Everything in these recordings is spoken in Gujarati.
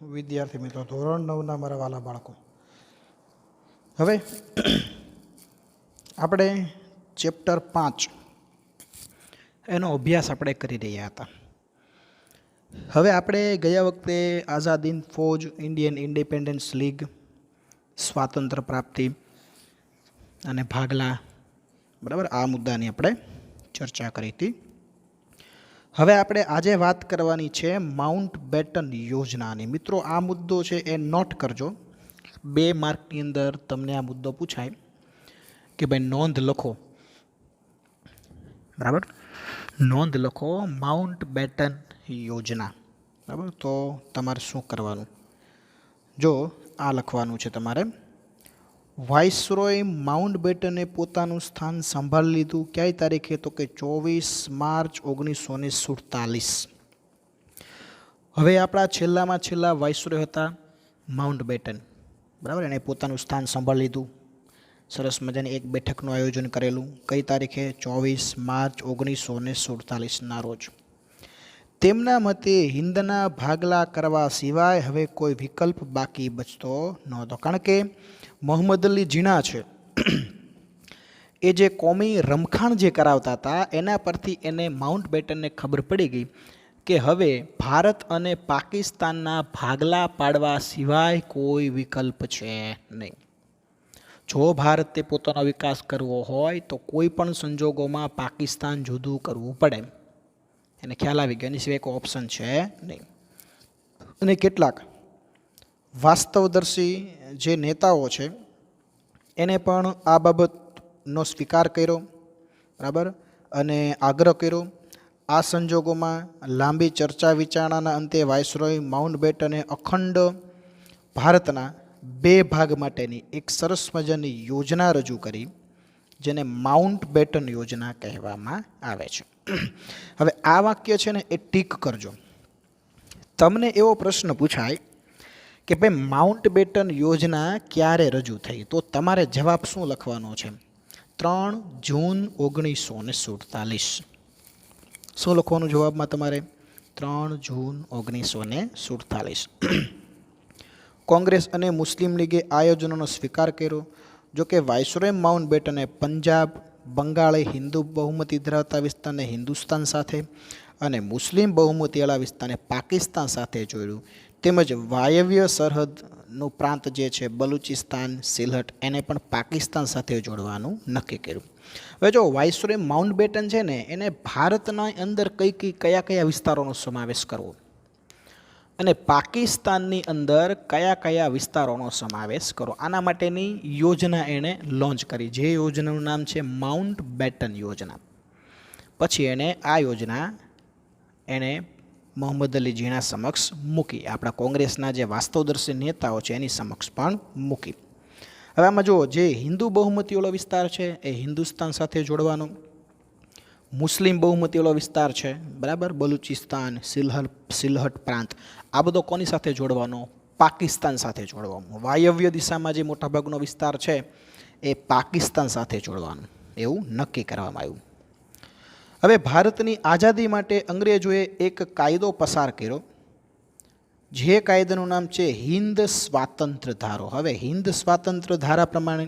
વિદ્યાર્થી મિત્રો, ધોરણ 9ના મારા વાલા બાળકો, હવે આપણે ચેપ્ટર 5 એનો અભ્યાસ આપણે કરી રહ્યા હતા. હવે આપણે ગયા વખતે આઝાદ હિન્દ ફૌજ, ઇન્ડિયન ઇન્ડિપેન્ડન્સ લીગ, સ્વાતંત્ર્ય પ્રાપ્તિ અને ભાગલા, બરાબર, આ મુદ્દાની આપણે ચર્ચા કરી હતી. હવે આપણે આજે વાત કરવાની છે માઉન્ટ બેટન યોજનાની. મિત્રો, આ મુદ્દો છે એ નોટ કરજો. 2 માર્કની અંદર તમને આ મુદ્દો પૂછાય કે ભાઈ નોંધ લખો, બરાબર, નોંધ લખો માઉન્ટ બેટન યોજના. બરાબર, તો તમારે શું કરવાનું? જો આ લખવાનું છે તમારે, વાઇસરોય માઉન્ટ બેટને પોતાનું સ્થાન સંભાળી લીધું. ક્યાંય તારીખે? તો કે 24 માર્ચ 1947. હવે આપણા છેલ્લામાં છેલ્લા વાઇસરોય હતા માઉન્ટ બેટન, બરાબર, એણે પોતાનું સ્થાન સંભાળી લીધું. સરસ મજાની એક બેઠકનું આયોજન કરેલું. કઈ તારીખે? 24 માર્ચ 1947ના રોજ. તેમના મતે હિંદના ભાગલા કરવા સિવાય હવે કોઈ વિકલ્પ બાકી બચતો નહોતો. કારણ કે મોહમ્મદ અલી જીણા છે એ જે કોમી રમખાણ જે કરાવતા હતા એના પરથી એને માઉન્ટ બેટનને ખબર પડી ગઈ કે હવે ભારત અને પાકિસ્તાનના ભાગલા પાડવા સિવાય કોઈ વિકલ્પ છે નહીં. જો ભારતે પોતાનો વિકાસ કરવો હોય તો કોઈ પણ સંજોગોમાં પાકિસ્તાન જુદું કરવું પડે. એને ખ્યાલ આવી ગયો, એની સિવાય કોઈ ઓપ્શન છે નહીં. અને કેટલાક વાસ્તવદર્શી જે નેતાઓ છે એને પણ આ બાબતનો સ્વીકાર કર્યો, બરાબર, અને આગ્રહ કર્યો. આ સંજોગોમાં લાંબી ચર્ચા વિચારણાના અંતે વાઇસરોય માઉન્ટ બેટને અખંડ ભારતના 2 ભાગ માટેની એક સરસ મજાની યોજના રજૂ કરી, જેને માઉન્ટ બેટન યોજના કહેવામાં આવે છે. હવે આ વાક્ય છે ને એ ટીક કરજો. તમને એવો પ્રશ્ન પૂછાય કે ભાઈ માઉન્ટ બેટન યોજના ક્યારે રજૂ થઈ, તો તમારે જવાબ શું લખવાનો છે? 3 જૂન 1947. શું લખવાનું જવાબમાં તમારે? 3 જૂન 1947. કોંગ્રેસ અને મુસ્લિમ લીગે આયોજનોનો સ્વીકાર કર્યો. જોકે વાઇસરોય માઉન્ટ બેટને પંજાબ, બંગાળે હિન્દુ બહુમતી ધરાવતા વિસ્તારને હિન્દુસ્તાન સાથે અને મુસ્લિમ બહુમતીવાળા વિસ્તારને પાકિસ્તાન સાથે જોડ્યું. તેમજ વાયવ્ય સરહદનું પ્રાંત જે છે બલુચિસ્તાન, સિલહટ, એને પણ પાકિસ્તાન સાથે જોડવાનું નક્કી કર્યું. હવે જો વાઇસરોય માઉન્ટ બેટન છે ને એને ભારતના અંદર કયા કયા વિસ્તારોનો સમાવેશ કરવો અને પાકિસ્તાનની અંદર કયા વિસ્તારોનો સમાવેશ કરો, આના માટેની યોજના એણે લોન્ચ કરી, જે યોજનાનું નામ છે માઉન્ટ બેટન યોજના. પછી એણે આ યોજના એણે મોહમ્મદ અલી જીણા સમક્ષ મૂકી, આપણા કોંગ્રેસના જે વાસ્તવદર્શી નેતાઓ છે એની સમક્ષ પણ મૂકી. હવે આમાં જુઓ, જે હિન્દુ બહુમતીવાળો વિસ્તાર છે એ હિન્દુસ્તાન સાથે જોડવાનો, મુસ્લિમ બહુમતીવાળો વિસ્તાર છે, બરાબર, બલુચિસ્તાન, સિલહટ પ્રાંત, આ બધો કોની સાથે જોડવાનો? પાકિસ્તાન સાથે જોડવાનો. વાયવ્ય દિશામાં જે મોટાભાગનો વિસ્તાર છે એ પાકિસ્તાન સાથે જોડવાનું, એવું નક્કી કરવામાં આવ્યું. હવે ભારતની આઝાદી માટે અંગ્રેજોએ એક કાયદો પસાર કર્યો, જે કાયદાનું નામ છે હિન્દ સ્વાતંત્ર્ય ધારો. હવે હિન્દ સ્વાતંત્ર્ય ધારા પ્રમાણે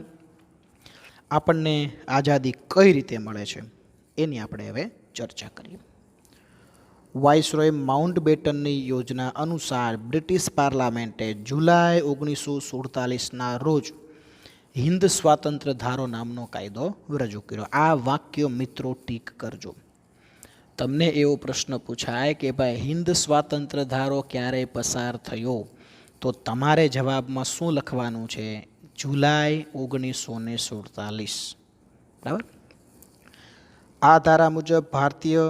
આપણને આઝાદી કઈ રીતે મળે છે એની આપણે હવે ચર્ચા કરીએ. વાઇસરોય માઉન્ટ બેટનની યોજના અનુસાર બ્રિટિશ પાર્લામેન્ટે જુલાઈ 1947ના રોજ હિન્દ સ્વાતંત્ર્ય ધારો નામનો કાયદો રજૂ કર્યો. આ વાક્ય મિત્રો ટીક કરજો. તમને એવો પ્રશ્ન પૂછાય કે ભાઈ હિન્દ સ્વાતંત્ર્ય ધારો ક્યારે પસાર થયો, તો તમારે જવાબમાં શું લખવાનું છે? જુલાઈ 1947, બરાબર. આ ધારા મુજબ ભારતીય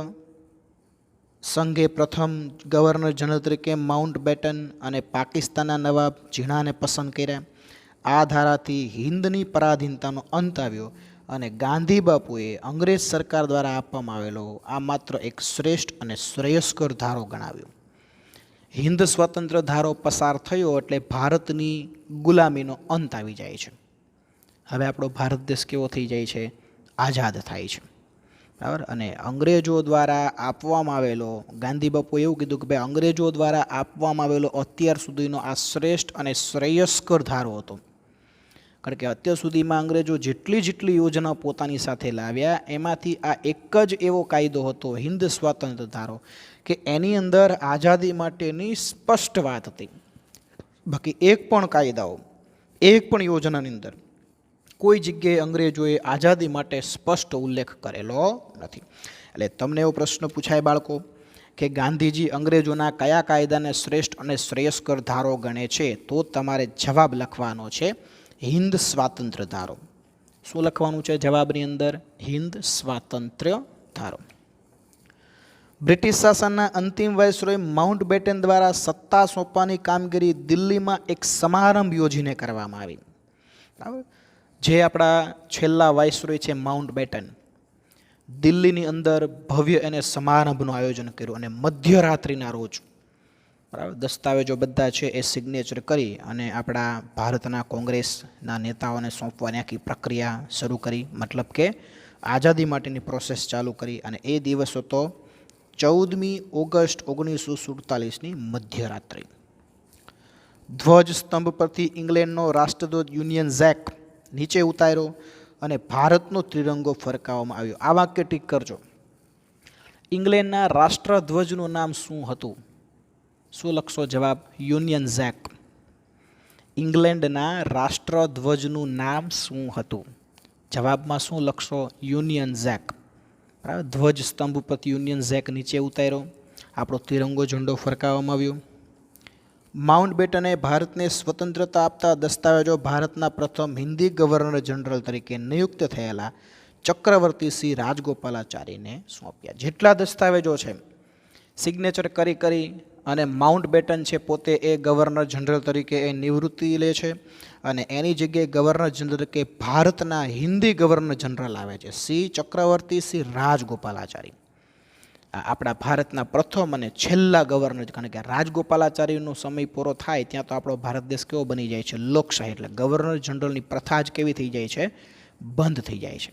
સંઘે પ્રથમ ગવર્નર જનરલ તરીકે માઉન્ટ બેટન અને પાકિસ્તાનના નવાબ જીણાને પસંદ કર્યા. આ ધારાથી હિન્દની પરાધીનતાનો અંત આવ્યો અને ગાંધી બાપુએ અંગ્રેજ સરકાર દ્વારા આપવામાં આવેલો આ માત્ર એક શ્રેષ્ઠ અને શ્રેયસ્કર ધારો ગણાવ્યો. હિન્દ સ્વતંત્ર ધારો પસાર થયો એટલે ભારતની ગુલામીનો અંત આવી જાય છે. હવે આપણો ભારત દેશ કેવો થઈ જાય છે? આઝાદ થાય છે. બરાબર. અને અંગ્રેજો દ્વારા આપવામાં આવેલો, ગાંધી બાપુએ એવું કીધું કે ભાઈ અંગ્રેજો દ્વારા આપવામાં આવેલો અત્યાર સુધીનો આ શ્રેષ્ઠ અને શ્રેયસ્કર ધારો હતો. કારણ કે અત્યાર સુધીમાં અંગ્રેજો જેટલી યોજના પોતાની સાથે લાવ્યા એમાંથી આ એક જ એવો કાયદો હતો, હિન્દ સ્વાતંત્ર્ય ધારો, કે એની અંદર આઝાદી માટેની સ્પષ્ટ વાત હતી. બાકી એક પણ કાયદાઓ, એક પણ યોજનાની અંદર કોઈ જગ્યાએ અંગ્રેજોએ આઝાદી માટે સ્પષ્ટ ઉલ્લેખ કરેલો નથી. એટલે તમને એવો પ્રશ્ન પૂછાય બાળકો કે ગાંધીજી અંગ્રેજોના કયા કાયદાને શ્રેષ્ઠ અને શ્રેયસ્કર ધારો ગણે છે, તો તમારે જવાબ લખવાનો છે હિન્દ સ્વાતંત્ર્ય ધારો. શું લખવાનું છે જવાબની અંદર? હિન્દ સ્વાતંત્ર્ય ધારો. બ્રિટિશ શાસનના અંતિમ વાઇસરોય માઉન્ટ બેટન દ્વારા સત્તા સોંપવાની કામગીરી દિલ્હીમાં એક સમારંભ યોજીને કરવામાં આવી. બરાબર. જે આપણા છેલ્લા વાઇસરોય છે માઉન્ટ બેટન, દિલ્હીની અંદર ભવ્ય એને સમારંભનું આયોજન કર્યું અને મધ્યરાત્રિના રોજ, બરાબર, દસ્તાવેજો બધા છે એ સિગ્નેચર કરી અને આપણા ભારતના કોંગ્રેસના નેતાઓને સોંપવાની આખી પ્રક્રિયા શરૂ કરી. મતલબ કે આઝાદી માટેની પ્રોસેસ ચાલુ કરી. અને એ દિવસ હતો 14મી ઓગસ્ટ 1947ની મધ્યરાત્રિ. ધ્વજ સ્તંભ પરથી ઇંગ્લેન્ડનો રાષ્ટ્રધ્વજ યુનિયન જેક નીચે ઉતાર્યો અને ભારતનો ત્રિરંગો ફરકાવવામાં આવ્યો. આ વાક્ય ટીક કરજો. ઇંગ્લેન્ડના રાષ્ટ્રધ્વજનું નામ શું હતું? શું લખશો જવાબ? Union Jack. ઇંગ્લેન્ડના રાષ્ટ્રધ્વજનું નામ શું હતું? જવાબમાં શું લખશો? Union Jack. બરાબર. ધ્વજ સ્તંભ પરથી યુનિયન જેક નીચે ઉતાર્યો, આપણો તિરંગો ઝંડો ફરકાવવામાં આવ્યો. માઉન્ટ બેટને ભારતને સ્વતંત્રતા આપતા દસ્તાવેજો ભારતના પ્રથમ હિન્દી ગવર્નર જનરલ તરીકે નિયુક્ત થયેલા ચક્રવર્તી શ્રી રાજગોપાલાચારીને સોંપ્યા. જેટલા દસ્તાવેજો છે સિગ્નેચર કરી અને માઉન્ટ બેટન છે પોતે એ ગવર્નર જનરલ તરીકે એ નિવૃત્તિ લે છે અને એની જગ્યાએ ગવર્નર જનરલ તરીકે ભારતના હિન્દી ગવર્નર જનરલ આવે છે શ્રી ચક્રવર્તી શ્રી રાજગોપાલાચારી. આપણા ભારતના પ્રથમ અને છેલ્લા ગવર્નર, કારણ કે રાજગોપાલાચારીનો સમય પૂરો થાય ત્યાં તો આપણો ભારત દેશ કેવો બની જાય છે? લોકશાહી. એટલે ગવર્નર જનરલની પ્રથા જ કેવી થઈ જાય છે? બંધ થઈ જાય છે.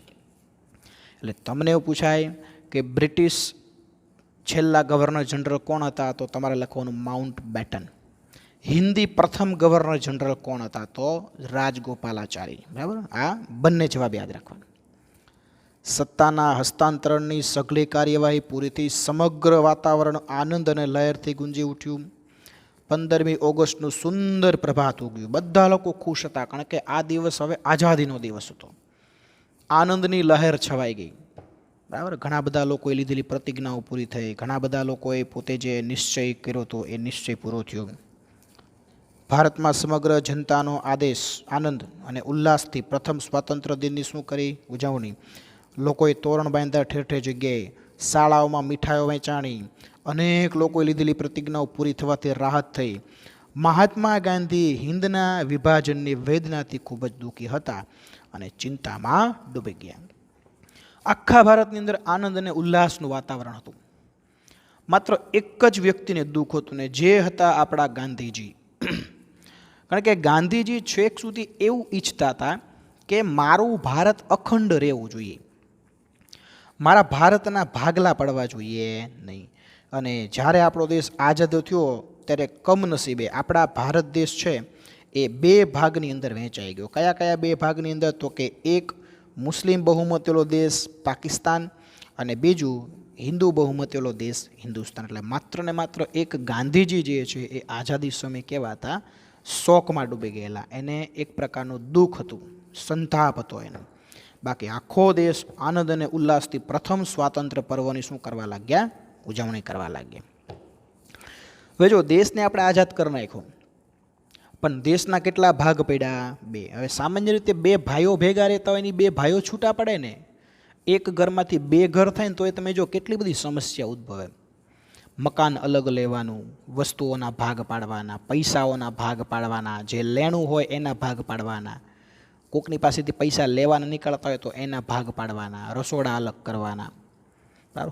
એટલે તમને એવું પૂછાય કે બ્રિટિશ છેલ્લા ગવર્નર જનરલ કોણ હતા? તો તમારે લખવાનું માઉન્ટ બેટન. હિન્દી પ્રથમ ગવર્નર જનરલ કોણ હતા? તો રાજગોપાલાચારી. બરાબર. આ બંને જવાબ યાદ રાખવાના. સત્તાના હસ્તાંતરણની સઘળી કાર્યવાહી પૂરી થઈ. સમગ્ર વાતાવરણ આનંદ અને લહેરથી ગુંજી ઉઠ્યું. 15મી ઓગસ્ટનું સુંદર પ્રભાત ઉગ્યું. બધા લોકો ખુશ હતા, કારણ કે આ દિવસ હવે આઝાદીનો દિવસ હતો. આનંદની લહેર છવાઈ ગઈ. બરાબર. ઘણા બધા લોકોએ લીધેલી પ્રતિજ્ઞાઓ પૂરી થઈ. ઘણા બધા લોકોએ પોતે જે નિશ્ચય કર્યો હતો એ નિશ્ચય પૂરો થયો. ભારતમાં સમગ્ર જનતાનો આદેશ, આનંદ અને ઉલ્લાસથી પ્રથમ સ્વાતંત્ર્ય દિનની શું કરી? ઉજવણી. લોકોએ તોરણ બાંધ્યા ઠેર ઠેર જગ્યાએ. શાળાઓમાં મીઠાઈઓ વહેંચાણી. અનેક લોકોએ લીધેલી પ્રતિજ્ઞાઓ પૂરી થવાથી રાહત થઈ. મહાત્મા ગાંધી હિન્દના વિભાજનની વેદનાથી ખૂબ જ દુઃખી હતા અને ચિંતામાં ડૂબી ગયા. આખા ભારતની અંદર આનંદ અને ઉલ્લાસનું વાતાવરણ હતું. માત્ર એક જ વ્યક્તિને દુઃખ હતું, ને જે હતા આપણા ગાંધીજી. કારણ કે ગાંધીજી છેક સુધી એવું ઈચ્છતા હતા કે મારું ભારત અખંડ રહેવું જોઈએ, મારા ભારતના ભાગલા પડવા જોઈએ નહીં. અને જ્યારે આપણો દેશ આઝાદ થયો ત્યારે કમનસીબે આપણા ભારત દેશ છે એ બે ભાગની અંદર વહેંચાઈ ગયો. કયા કયા બે ભાગની અંદર? તો કે એક મુસ્લિમ બહુમતીવાળો દેશ પાકિસ્તાન અને બીજું હિન્દુ બહુમતીવાળો દેશ હિન્દુસ્તાન. એટલે માત્ર ને માત્ર એક ગાંધીજી જે છે એ આઝાદી સમયે કેવા હતા? શોકમાં ડૂબી ગયેલા. એને એક પ્રકારનું દુઃખ હતું, સંતાપ હતો એનો. બાકી આખો દેશ આનંદ અને ઉલ્લાસથી પ્રથમ સ્વાતંત્ર્ય પર્વની શું કરવા લાગ્યા? ઉજવણી કરવા લાગ્યા. હવે જો દેશને આપણે આઝાદ કરી નાખ્યો, પણ દેશના કેટલા ભાગ પડ્યા? બે. હવે સામાન્ય રીતે બે ભાઈઓ ભેગા રહેતા હોય ને બે ભાઈઓ છૂટા પડે ને, એક ઘરમાંથી બે ઘર થાય ને તો એ તમે જો કેટલી બધી સમસ્યા ઉદ્ભવે. મકાન અલગ લેવાનું, વસ્તુઓના ભાગ પાડવાના, પૈસાઓના ભાગ પાડવાના, જે લેણું હોય એના ભાગ પાડવાના, કોકની પાસેથી પૈસા લેવાના નીકળતા હોય તો એના ભાગ પાડવાના, રસોડા અલગ કરવાના. બરાબર.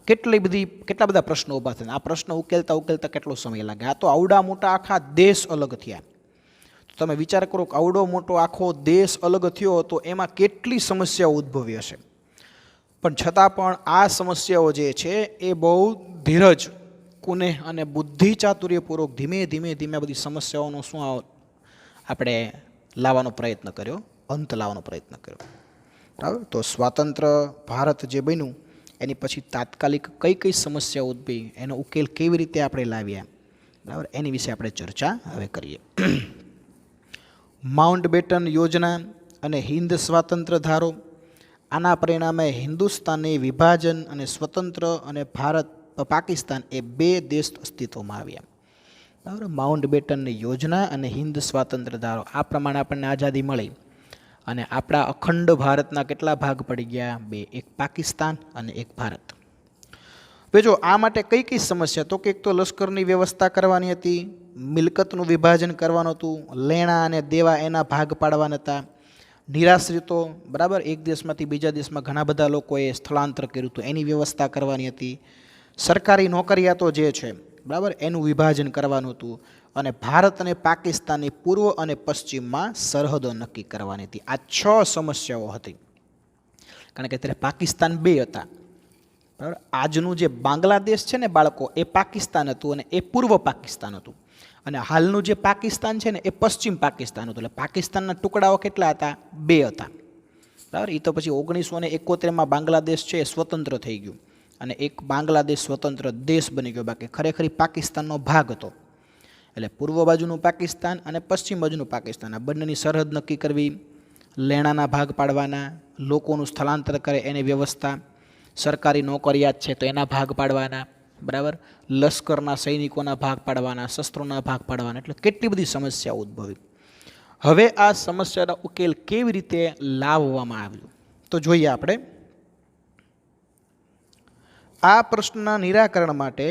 કેટલા બધા પ્રશ્નો ઊભા થયા. આ પ્રશ્ન ઉકેલતા કેટલો સમય લાગે? આ તો આવડા મોટા આખા દેશ અલગ થયા. તો તમે વિચાર કરો કે આવડો મોટો આખો દેશ અલગ થયો તો એમાં કેટલી સમસ્યાઓ ઉદ્ભવી હશે. પણ છતાં પણ આ સમસ્યાઓ જે છે એ બહુ ધીરજ કુનેહ અને બુદ્ધિ ચાતુર્યપૂર્વક ધીમે ધીમે ધીમે બધી સમસ્યાઓનો શું આપણે લાવવાનો પ્રયત્ન કર્યો, અંત લાવવાનો પ્રયત્ન કર્યો. બરાબર. તો સ્વાતંત્ર્ય ભારત જે બન્યું એની પછી તાત્કાલિક કઈ કઈ સમસ્યાઓ ઉદ્ભવી, એનો ઉકેલ કેવી રીતે આપણે લાવ્યા, બરાબર, એની વિશે આપણે ચર્ચા હવે કરીએ. માઉન્ટબેટન યોજના અને હિન્દ સ્વાતંત્ર્ય ધારો, આના પરિણામે હિન્દુસ્તાનની વિભાજન અને સ્વતંત્ર અને ભારત પાકિસ્તાન એ બે દેશ અસ્તિત્વમાં આવ્યા. બરાબર. માઉન્ટબેટનની યોજના અને હિન્દ સ્વાતંત્ર્ય ધારો, આ પ્રમાણે આપણને આઝાદી મળી અને આપણા અખંડ ભારતના કેટલા ભાગ પડી ગયા? બે. એક પાકિસ્તાન અને એક ભારત. હવે જો આ માટે કઈ કઈ સમસ્યા, તો કે એક તો લશ્કરની વ્યવસ્થા કરવાની હતી, મિલકતનું વિભાજન કરવાનું હતું, લેણા અને દેવા એના ભાગ પાડવાના હતા, નિરાશ્રિતો, બરાબર, એક દેશમાંથી બીજા દેશમાં ઘણા બધા લોકોએ સ્થળાંતર કર્યું હતું, એની વ્યવસ્થા કરવાની હતી, સરકારી નોકરિયાતો જે છે, બરાબર, એનું વિભાજન કરવાનું હતું, અને ભારત અને પાકિસ્તાનની પૂર્વ અને પશ્ચિમમાં સરહદો નક્કી કરવાની હતી. આ 6 સમસ્યાઓ હતી. કારણ કે ત્યારે પાકિસ્તાન બે હતા, બરાબર. આજનું જે બાંગ્લાદેશ છે ને બાળકો, એ પાકિસ્તાન હતું અને એ પૂર્વ પાકિસ્તાન હતું, અને હાલનું જે પાકિસ્તાન છે ને એ પશ્ચિમ પાકિસ્તાન હતું. એટલે પાકિસ્તાનના ટુકડાઓ કેટલા હતા? બે હતા, બરાબર. એ તો પછી 1971માં બાંગ્લાદેશ છે એ સ્વતંત્ર થઈ ગયું અને એક બાંગ્લાદેશ સ્વતંત્ર દેશ બની ગયો, બાકી ખરેખર પાકિસ્તાનનો ભાગ હતો. એટલે પૂર્વ બાજુનું પાકિસ્તાન અને પશ્ચિમ બાજુનું પાકિસ્તાન, આ બંનેની સરહદ નક્કી કરવી, લેણાના ભાગ પાડવાના, લોકોનું સ્થળાંતર કરે એની વ્યવસ્થા, સરકારી નોકરિયાત છે તો એના ભાગ પાડવાના, બરાબર, લશ્કરના સૈનિકોના ભાગ પાડવાના, શસ્ત્રોના ભાગ પાડવાના. એટલે કેટલી બધી સમસ્યાઓ ઉદ્ભવી. હવે આ સમસ્યાનો ઉકેલ કેવી રીતે લાવવામાં આવ્યો તો જોઈએ આપણે. આ પ્રશ્નના નિરાકરણ માટે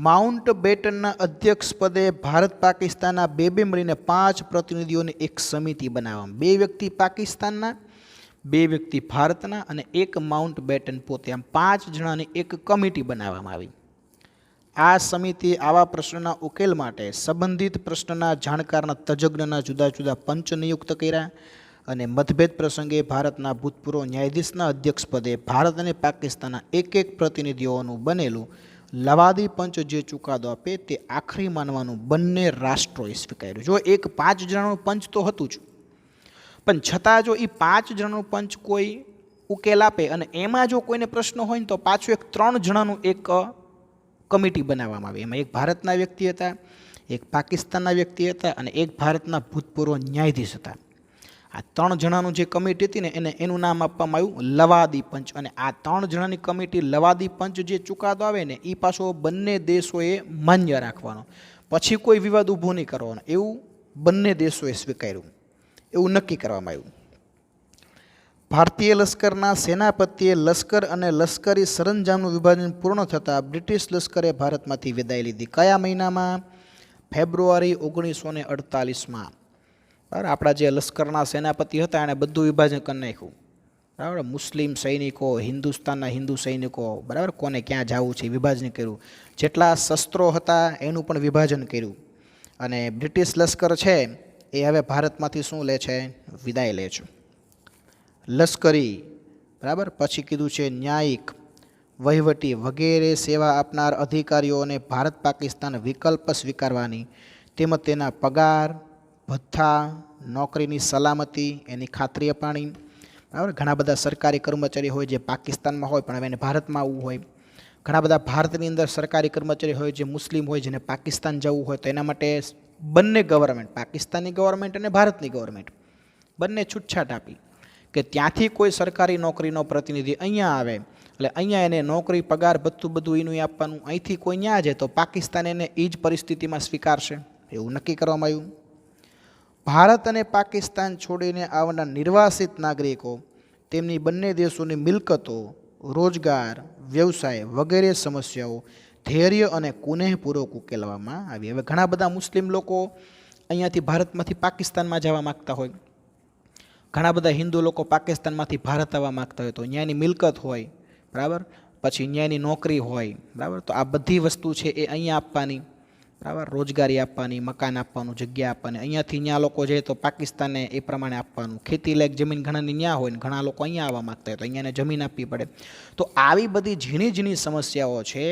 માઉન્ટબેટનના અધ્યક્ષ પદે ભારત પાકિસ્તાનના બે મળીને 5 પ્રતિનિધિઓની એક સમિતિ બનાવવામાં. 2 વ્યક્તિ પાકિસ્તાનના, 2 વ્યક્તિ ભારતના અને 1 માઉન્ટબેટન પોતે, આમ 5 જણાની એક કમિટી બનાવવામાં આવી. આ સમિતિ આવા પ્રશ્નના ઉકેલ માટે સંબંધિત પ્રશ્નના જાણકારના તજજ્ઞના જુદા જુદા પંચ નિયુક્ત કર્યા અને મતભેદ પ્રસંગે ભારતના ભૂતપૂર્વ ન્યાયાધીશના અધ્યક્ષ પદે ભારત અને પાકિસ્તાનના એક પ્રતિનિધિઓનું બનેલું લવાદી પંચ જે ચુકાદો આપે તે આખરી માનવાનું બંને રાષ્ટ્રોએ સ્વીકાર્યું. જો એક 5 જણાનું પંચ તો હતું જ, પણ છતાં જો એ 5 જણાનું પંચ કોઈ ઉકેલ આપે અને એમાં જો કોઈને પ્રશ્ન હોય ને તો પાછું એક 3 જણાનું એક કમિટી બનાવવામાં આવી. એમાં એક ભારતના વ્યક્તિ હતા, એક પાકિસ્તાનના વ્યક્તિ હતા અને એક ભારતના ભૂતપૂર્વ ન્યાયાધીશ હતા. આ 3 જણાનું જે કમિટી હતી ને એનું નામ આપવામાં આવ્યું લવાદી પંચ. અને આ 3 જણાની કમિટી લવાદી પંચ જે ચુકાદો આવે ને એ પાછો બંને દેશોએ માન્ય રાખવાનો, પછી કોઈ વિવાદ ઊભો નહીં કરવાનો, એવું બંને દેશોએ સ્વીકાર્યું, એવું નક્કી કરવામાં આવ્યું. ભારતીય લશ્કરના સેનાપતિએ લશ્કર અને લશ્કરી સરંજામનું વિભાજન પૂર્ણ થતાં બ્રિટિશ લશ્કરે ભારતમાંથી વિદાય લીધી. કયા મહિનામાં? ફેબ્રુઆરી 1948માં. બરાબર. આપણા જે લશ્કરના સેનાપતિ હતા એણે બધું વિભાજન કરી નાખ્યું, બરાબર. મુસ્લિમ સૈનિકો, હિન્દુસ્તાનના હિન્દુ સૈનિકો, બરાબર, કોને ક્યાં જવું છે વિભાજન કર્યું. જેટલા શસ્ત્રો હતા એનું પણ વિભાજન કર્યું. અને બ્રિટિશ લશ્કર છે એ હવે ભારતમાંથી શું લે છે? વિદાય લે છે. લશ્કરી, બરાબર, પછી કીધું છે ન્યાયિક, વહીવટી વગેરે સેવા આપનાર અધિકારીઓને ભારત પાકિસ્તાન વિકલ્પ સ્વીકારવાની તેમજ તેના પગાર, ભથ્થા, નોકરીની સલામતી એની ખાતરી અપાણી. બરાબર. ઘણા બધા સરકારી કર્મચારી હોય જે પાકિસ્તાનમાં હોય પણ હવે એને ભારતમાં આવવું હોય. ઘણા બધા ભારતની અંદર સરકારી કર્મચારી હોય જે મુસ્લિમ હોય જેને પાકિસ્તાન જવું હોય તો એના માટે બંને ગવર્મેન્ટ, પાકિસ્તાનની ગવર્મેન્ટ અને ભારતની ગવર્મેન્ટ બંને છૂટછાટ આપી કે ત્યાંથી કોઈ સરકારી નોકરીનો પ્રતિનિધિ અહીંયા આવે એટલે અહીંયા એને નોકરી, પગાર, ભથ્થું બધું એનું આપવાનું. અહીંથી કોઈ ત્યાં જાય તો પાકિસ્તાન એને એ જ પરિસ્થિતિમાં સ્વીકારશે, એવું નક્કી કરવામાં આવ્યું. ભારત અને પાકિસ્તાન છોડીને આવનાર નિર્વાસિત નાગરિકો તેમની બંને દેશોની મિલકતો, રોજગાર, વ્યવસાય વગેરે સમસ્યાઓ ધૈર્ય અને કુનેહપૂર્વક ઉકેલવામાં આવી. હવે ઘણા બધા મુસ્લિમ લોકો અહીંયાથી ભારતમાંથી પાકિસ્તાનમાં જવા માગતા હોય, ઘણા બધા હિન્દુ લોકો પાકિસ્તાનમાંથી ભારત આવવા માગતા હોય, તો ન્યાયની મિલકત હોય, બરાબર, પછી ન્યાયની નોકરી હોય, બરાબર, તો આ બધી વસ્તુ છે એ અહીંયા આપવાની, બરાબર, રોજગારી આપવાની, મકાન આપવાનું, જગ્યા આપવાની. અહીંયાથી ત્યાં લોકો જાય તો પાકિસ્તાનને એ પ્રમાણે આપવાનું. ખેતી લાયક જમીન ઘણાની ત્યાં હોય ને ઘણા લોકો અહીંયા આવવા માગતા હોય તો અહીંયાને જમીન આપવી પડે. તો આવી બધી ઝીણી ઝીણી સમસ્યાઓ છે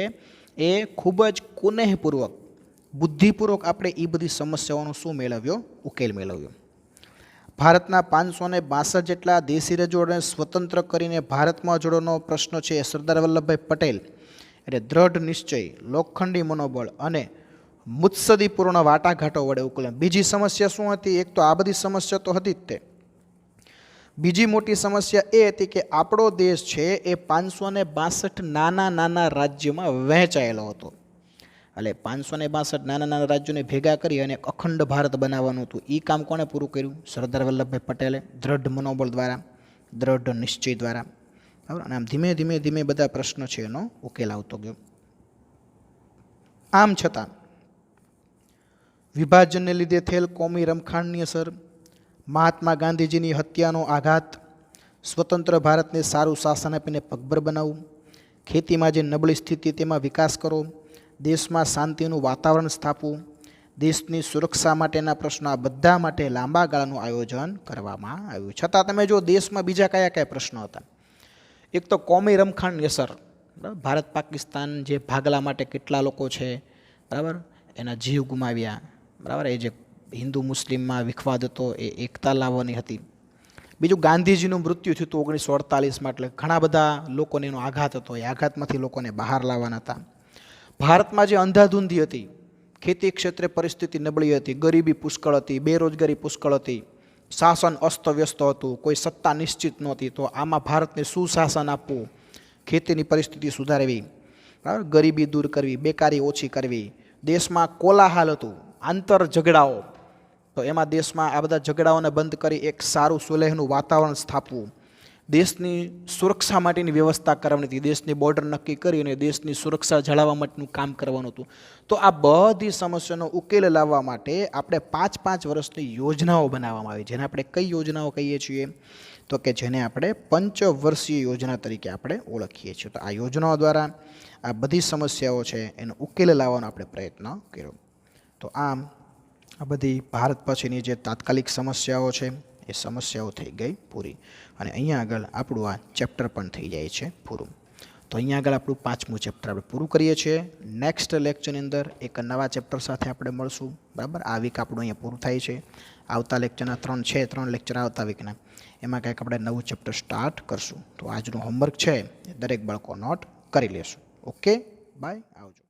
એ ખૂબ જ કુનેહપૂર્વક, બુદ્ધિપૂર્વક આપણે એ બધી સમસ્યાઓનો શું મેળવ્યો? ઉકેલ મેળવ્યો. ભારતના 562 જેટલા દેશી રજોડને સ્વતંત્ર કરીને ભારતમાં જોડવાનો પ્રશ્ન છે એ સરદાર વલ્લભભાઈ પટેલ એટલે દ્રઢ નિશ્ચય, લોખંડી મનોબળ અને મુત્સદીપૂર્ણ વાટાઘાટો વડે ઉકેલ. બીજી સમસ્યા શું હતી? એક તો આ બધી સમસ્યા તો હતી જ તે. બીજી મોટી સમસ્યા એ હતી કે આપણો દેશ છે એ 562 નાના નાના રાજ્યોમાં વહેંચાયેલો હતો. એટલે 562 નાના નાના રાજ્યોને ભેગા કરી અને એક અખંડ ભારત બનાવવાનું હતું. એ કામ કોણે પૂરું કર્યું? સરદાર વલ્લભભાઈ પટેલે, દ્રઢ મનોબળ દ્વારા, દ્રઢ નિશ્ચય દ્વારા. બરાબર. અને આમ ધીમે ધીમે ધીમે બધા પ્રશ્નો છે એનો ઉકેલ આવતો ગયો. આમ છતાં વિભાજનને લીધે થયેલ કોમી રમખાણની અસર, મહાત્મા ગાંધીજીની હત્યાનો આઘાત, સ્વતંત્ર ભારતને સારું શાસન આપીને પગભર બનાવવું, ખેતીમાં જે નબળી સ્થિતિ તેમાં વિકાસ કરો, દેશમાં શાંતિનું વાતાવરણ સ્થાપવું, દેશની સુરક્ષા માટેના પ્રશ્નો, આ બધા માટે લાંબા ગાળાનું આયોજન કરવામાં આવ્યું. છતાં તમે જો દેશમાં બીજા કયા કયા પ્રશ્નો હતા? એક તો કોમી રમખાણની અસર. બરાબર, ભારત પાકિસ્તાન જે ભાગલા માટે કેટલા લોકો છે, બરાબર, એના જીવ ગુમાવ્યા. બરાબર, એ જે હિન્દુ મુસ્લિમમાં વિખવાદ હતો એ એકતા લાવવાની હતી. બીજું, ગાંધીજીનું મૃત્યુ થયું હતું 1948માં, એટલે ઘણા બધા લોકોને એનો આઘાત હતો. એ આઘાતમાંથી લોકોને બહાર લાવવાના હતા. ભારતમાં જે અંધાધૂંધી હતી, ખેતી ક્ષેત્રે પરિસ્થિતિ નબળી હતી, ગરીબી પુષ્કળ હતી, બેરોજગારી પુષ્કળ હતી, શાસન અસ્તવ્યસ્ત હતું, કોઈ સત્તા નિશ્ચિત નહોતી. તો આમાં ભારતને સુશાસન આપવું, ખેતીની પરિસ્થિતિ સુધારવી, બરાબર, ગરીબી દૂર કરવી, બેકારી ઓછી કરવી. દેશમાં કોલાહલ હતું, આંતર ઝઘડાઓ, તો એમાં દેશમાં આ બધા ઝઘડાઓને બંધ કરી એક સારું સુલેહનું વાતાવરણ સ્થાપવું. દેશની સુરક્ષા માટેની વ્યવસ્થા કરવાની હતી, દેશની બોર્ડર નક્કી કરી અને દેશની સુરક્ષા જાળવવા માટેનું કામ કરવાનું હતું. તો આ બધી સમસ્યાનો ઉકેલ લાવવા માટે આપણે 5-5 વર્ષની યોજનાઓ બનાવવામાં આવી, જેને આપણે કઈ યોજનાઓ કહીએ છીએ? તો કે જેને આપણે પંચવર્ષીય યોજના તરીકે આપણે ઓળખીએ છીએ. તો આ યોજનાઓ દ્વારા આ બધી સમસ્યાઓ છે એનો ઉકેલ લાવવાનો આપણે પ્રયત્ન કર્યો. તો આમ આ બધી ભારત પછીની જે તાત્કાલિક સમસ્યાઓ છે એ સમસ્યાઓ થઈ ગઈ પૂરી. અને અહીંયા આગળ આપણું આ ચેપ્ટર પણ થઈ જાય છે પૂરું. તો અહીંયા આગળ આપણું 5મું ચેપ્ટર આપણે પૂરું કરીએ છીએ. નેક્સ્ટ લેક્ચરની અંદર એક નવા ચેપ્ટર સાથે આપણે મળશું. બરાબર, આ વીક આપણું અહીંયા પૂરું થાય છે. આવતા લેક્ચરના 3 લેક્ચર આવતા વીકના, એમાં કંઈક આપણે નવું ચેપ્ટર સ્ટાર્ટ કરશું. તો આજનું હોમવર્ક છે એ દરેક બાળકો નોટ કરી લેશું. ઓકે, બાય, આવજો.